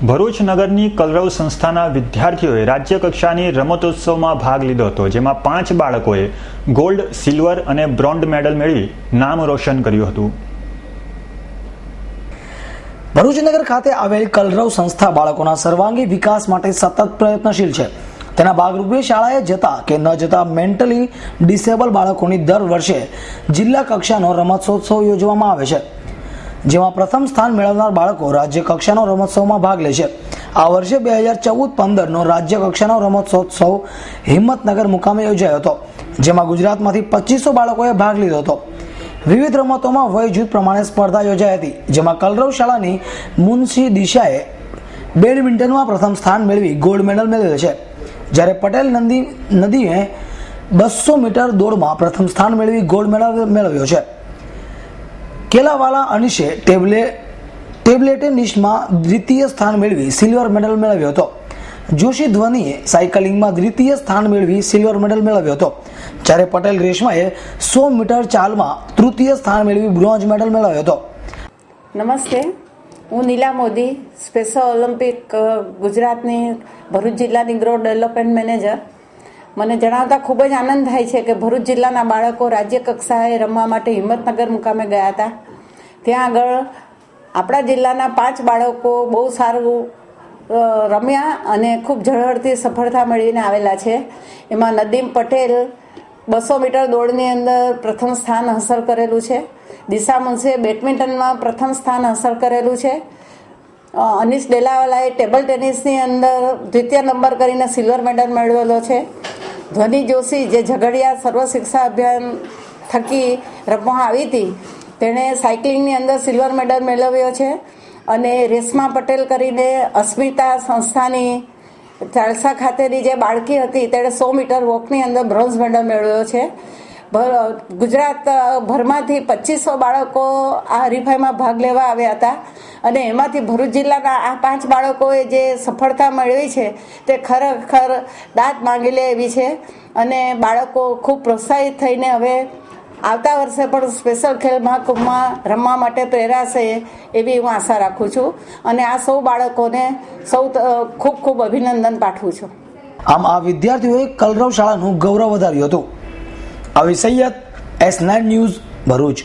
ભરૂચ નગરની કલરવ સંસ્થાના વિદ્યાર્થીઓએ રાજ્ય કક્ષાની રમતોત્સવમાં ભાગ લીધો હતો, જેમાં 5 બાળકોએ ગોલ્ડ, સિલ્વર અને બ્રોન્ઝ મેડલ મેળવી નામ રોશન કર્યું હતું. ભરૂચ નગર ખાતે આવેલ કલરવ સંસ્થા બાળકોના સર્વાંગી વિકાસ માટે સતત પ્રયત્નશીલ છે. તેના ભાગરૂપે શાળાએ જતા કે ન જતા મેન્ટલી ડિસેબલ બાળકોની દર વર્ષે જિલ્લા કક્ષાનો રમતોત્સવ યોજવામાં આવે છે, જેમાં પ્રથમ સ્થાન મેળવનાર બાળકો રાજ્ય કક્ષાનો રમતોત્સવમાં ભાગ લે છે. આ વર્ષે 2014-15નો રાજ્ય કક્ષાનો રમતોત્સવ હિંમતનગર મુકામે યોજાયો હતો, જેમાં ગુજરાતમાંથી 2500 બાળકોએ ભાગ લીધો હતો. વિવિધ રમતોમાં વય જૂથ પ્રમાણે સ્પર્ધા યોજાઈ હતી, જેમાં કલરવ શાળાની મુનશી દિશાએ બેડમિન્ટનમાં પ્રથમ સ્થાન મેળવી ગોલ્ડ મેડલ મેળવ્યો છે, જ્યારે પટેલ નદીએ 200 મીટર દોડમાં પ્રથમ સ્થાન મેળવી ગોલ્ડ મેડલ મેળવ્યો છે. કેલાવાલા અનિશે ટેબલ ટેનિસમાં દ્વિતીય સ્થાન મેળવી સિલ્વર મેડલ મેળવ્યો હતો. જોશી ધ્વનીએ સાયકલિંગમાં દ્વિતીય સ્થાન મેળવી સિલ્વર મેડલ મેળવ્યો હતો, જ્યારે પટેલ રેશમાએ 100 મીટર ચાલમાં તૃતીય સ્થાન મેળવી બ્રોન્ઝ મેડલ મેળવ્યો હતો. નમસ્તે, હું નીલા મોદી, સ્પેશિયલ ઓલિમ્પિક ગુજરાતની ભરૂચ જિલ્લાની ગ્રોથ ડેવલપમેન્ટ મેનેજર. મને જણાવતા ખૂબ જ આનંદ થાય છે કે ભરૂચ જિલ્લાના બાળકો રાજ્ય કક્ષાએ રમવા માટે હિંમતનગર મુકામે ગયા હતા. ત્યાં આગળ આપણા જિલ્લાના 5 બાળકો બહુ સારું રમ્યા અને ખૂબ ઝળહળતી સફળતા મેળવીને આવેલા છે. એમાં નદીમ પટેલ 200 મીટર દોડની અંદર પ્રથમ સ્થાન હાંસલ કરેલું છે. દિશા મુનશીએ બેડમિન્ટનમાં પ્રથમ સ્થાન હાંસલ કરેલું છે. અનિશ ડેલાવાલાએ ટેબલ ટેનિસની અંદર દ્વિતીય નંબર કરીને સિલ્વર મેડલ મેળવેલો છે. ધ્વની જોશી, જે ઝઘડિયા સર્વ શિક્ષા અભિયાન થકી રમવામાં આવી હતી, તેણે સાયકલિંગની અંદર સિલ્વર મેડલ મેળવ્યો છે. અને રેશમા પટેલ કરીને અસ્મિતા સંસ્થાની ચાલસા ખાતેની જે બાળકી હતી, તેણે 100 મીટર વોકની અંદર બ્રોન્ઝ મેડલ મેળવ્યો છે. ગુજરાત ભરમાંથી 2500 બાળકો આ હરીફાઈમાં ભાગ લેવા આવ્યા હતા, અને એમાંથી ભરૂચ જિલ્લાના આ 5 બાળકોએ જે સફળતા મેળવી છે તે ખરેખર દાદ માંગી લે એવી છે. અને બાળકો ખૂબ પ્રોત્સાહિત થઈને હવે આવતા વર્ષે પણ સ્પેશિયલ ખેલ મહાકુંભમાં રમવા માટે પ્રેરાશે એવી હું આશા રાખું છું, અને આ સૌ બાળકોને ખૂબ ખૂબ અભિનંદન પાઠવું છું. આમ આ વિદ્યાર્થીઓએ કલરવ શાળાનું ગૌરવ વધાર્યું હતું. આવી સૈયદ, S9 ન્યૂઝ, ભરૂચ.